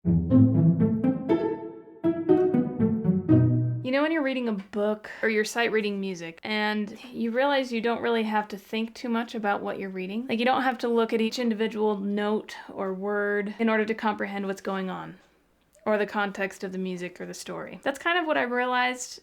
You know when you're reading a book or you're sight reading music and you realize you don't really have to think too much about what you're reading? Like you don't have to look at each individual note or word in order to comprehend what's going on or the context of the music or the story. That's kind of what I realized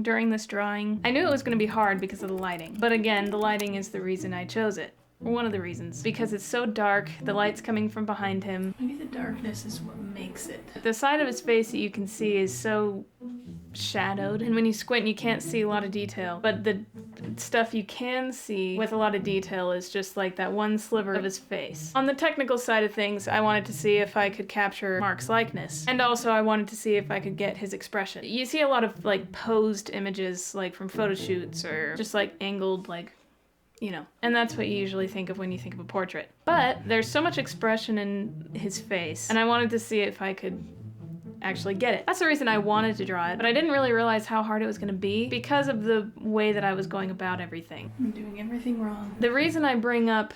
during this drawing. I knew it was going to be hard because of the lighting, but again, the lighting is the reason I chose it. One of the reasons. Because it's so dark, the light's coming from behind him. Maybe the darkness is what makes it. The side of his face that you can see is so shadowed, and when you squint you can't see a lot of detail, but the stuff you can see with a lot of detail is just like that one sliver of his face. On the technical side of things, I wanted to see if I could capture Mark's likeness, and also I wanted to see if I could get his expression. You see a lot of like posed images like from photo shoots or just like angled like, you know, and that's what you usually think of when you think of a portrait. But there's so much expression in his face, and I wanted to see if I could actually get it. That's the reason I wanted to draw it, but I didn't really realize how hard it was going to be because of the way that I was going about everything. I'm doing everything wrong. The reason I bring up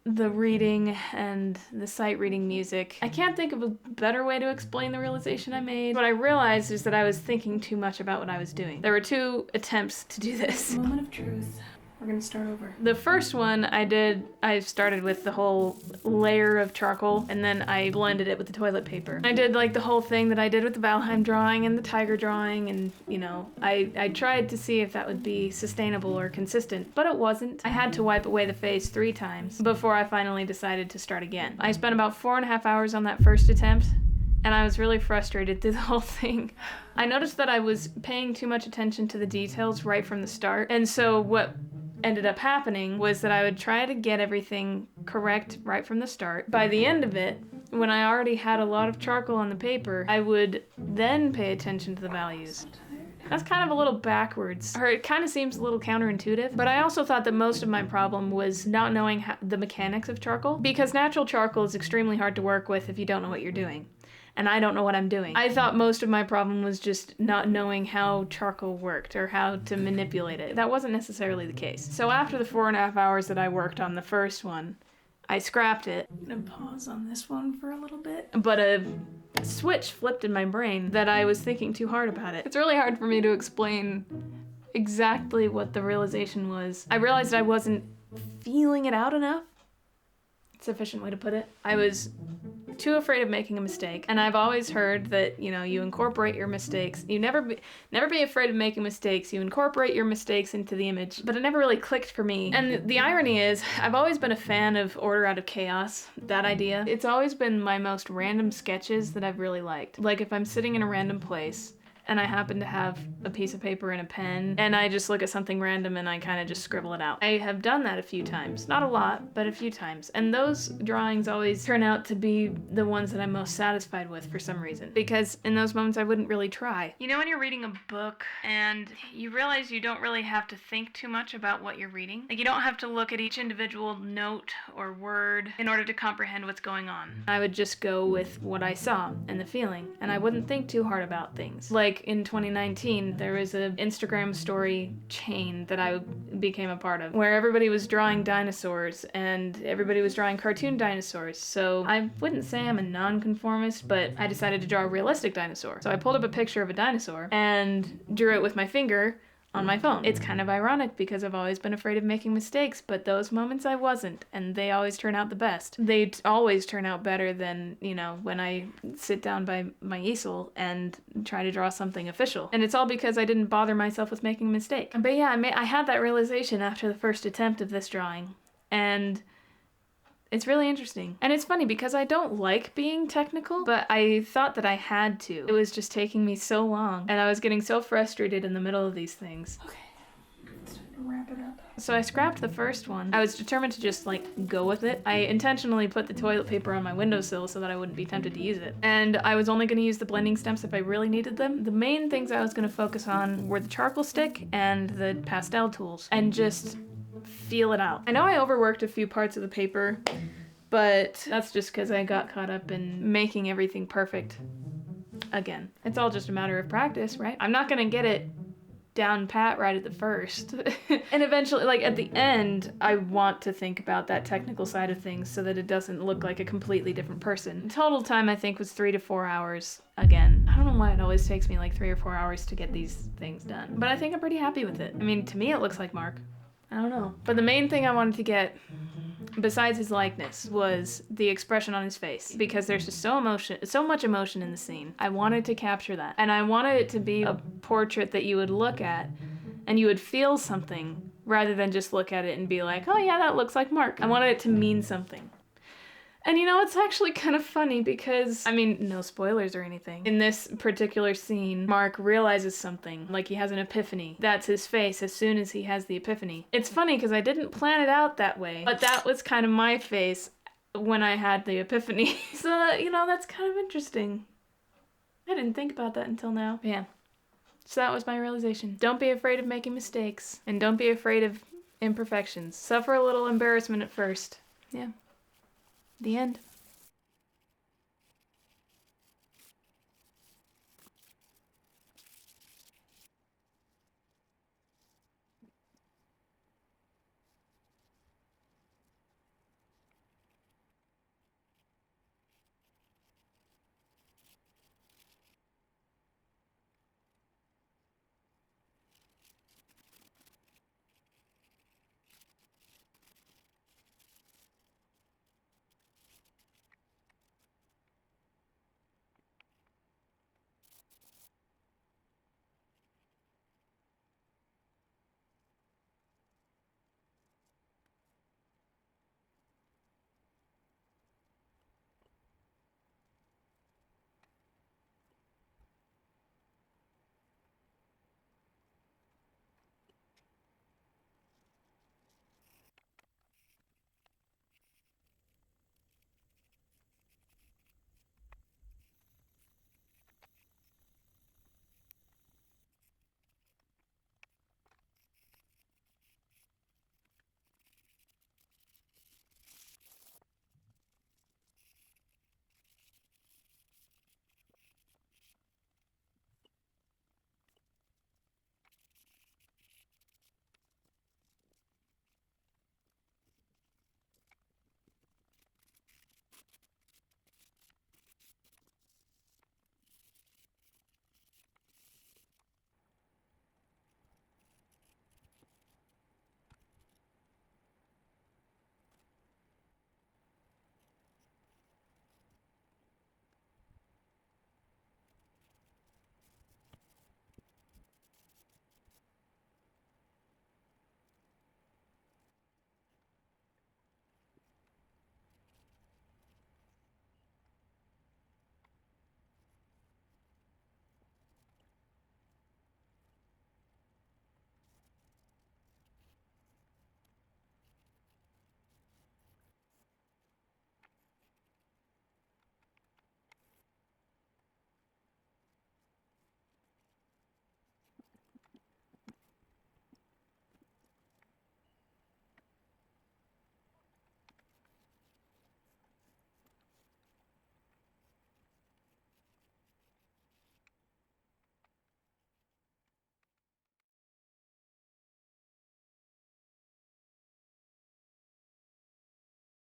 the reading and the sight reading music, I can't think of a better way to explain the realization I made. What I realized is that I was thinking too much about what I was doing. There were 2 attempts to do this. Moment of truth. We're gonna start over. The first one I started with the whole layer of charcoal and then I blended it with the toilet paper. I did like the whole thing that I did with the Valheim drawing and the tiger drawing, and you know, I tried to see if that would be sustainable or consistent, but it wasn't. I had to wipe away the face 3 times before I finally decided to start again. I spent about 4.5 hours on that first attempt, and I was really frustrated through the whole thing. I noticed that I was paying too much attention to the details right from the start, and so what ended up happening was that I would try to get everything correct right from the start. By the end of it, when I already had a lot of charcoal on the paper, I would then pay attention to the values. That's kind of a little backwards, or it kind of seems a little counterintuitive, but I also thought that most of my problem was not knowing the mechanics of charcoal, because natural charcoal is extremely hard to work with if you don't know what you're doing. And I don't know what I'm doing. I thought most of my problem was just not knowing how charcoal worked or how to manipulate it. That wasn't necessarily the case. So after the 4.5 hours that I worked on the first one, I scrapped it. I'm gonna pause on this one for a little bit. But a switch flipped in my brain that I was thinking too hard about it. It's really hard for me to explain exactly what the realization was. I realized I wasn't feeling it out enough. Sufficient way to put it. I was too afraid of making a mistake, and I've always heard that, you know, you incorporate your mistakes. You never be afraid of making mistakes. You incorporate your mistakes into the image, but it never really clicked for me. And the irony is, I've always been a fan of order out of chaos, that idea. It's always been my most random sketches that I've really liked. Like if I'm sitting in a random place, and I happen to have a piece of paper and a pen, and I just look at something random and I kind of just scribble it out. I have done that a few times. Not a lot, but a few times. And those drawings always turn out to be the ones that I'm most satisfied with for some reason. Because in those moments I wouldn't really try. You know when you're reading a book and you realize you don't really have to think too much about what you're reading? Like you don't have to look at each individual note or word in order to comprehend what's going on. I would just go with what I saw and the feeling, and I wouldn't think too hard about things. Like in 2019, there was an Instagram story chain that I became a part of where everybody was drawing dinosaurs and everybody was drawing cartoon dinosaurs. So I wouldn't say I'm a nonconformist, but I decided to draw a realistic dinosaur. So I pulled up a picture of a dinosaur and drew it with my finger on my phone. It's kind of ironic because I've always been afraid of making mistakes, but those moments I wasn't, and they always turn out the best. They always turn out better than, you know, when I sit down by my easel and try to draw something official. And it's all because I didn't bother myself with making a mistake. But yeah, I had that realization after the first attempt of this drawing, and it's really interesting. And it's funny because I don't like being technical, but I thought that I had to. It was just taking me so long, and I was getting so frustrated in the middle of these things. Okay, it's time to wrap it up. So I scrapped the first one. I was determined to just like go with it. I intentionally put the toilet paper on my windowsill so that I wouldn't be tempted to use it. And I was only gonna use the blending stamps if I really needed them. The main things I was gonna focus on were the charcoal stick and the pastel tools, and just feel it out. I know I overworked a few parts of the paper, but that's just because I got caught up in making everything perfect again. It's all just a matter of practice, right? I'm not gonna get it down pat right at the first. And eventually, like at the end, I want to think about that technical side of things so that it doesn't look like a completely different person. Total time I think was 3 to 4 hours. Again, I don't know why it always takes me like 3 or 4 hours to get these things done, but I think I'm pretty happy with it. I mean, to me it looks like Mark. I don't know. But the main thing I wanted to get, besides his likeness, was the expression on his face, because there's just so much emotion in the scene. I wanted to capture that, and I wanted it to be a portrait that you would look at and you would feel something rather than just look at it and be like, oh yeah, that looks like Mark. I wanted it to mean something. And you know, it's actually kind of funny because, I mean, no spoilers or anything. In this particular scene, Mark realizes something, like he has an epiphany. That's his face as soon as he has the epiphany. It's funny because I didn't plan it out that way, but that was kind of my face when I had the epiphany. So, you know, that's kind of interesting. I didn't think about that until now. Yeah. So that was my realization. Don't be afraid of making mistakes, and don't be afraid of imperfections. Suffer a little embarrassment at first. Yeah. The end.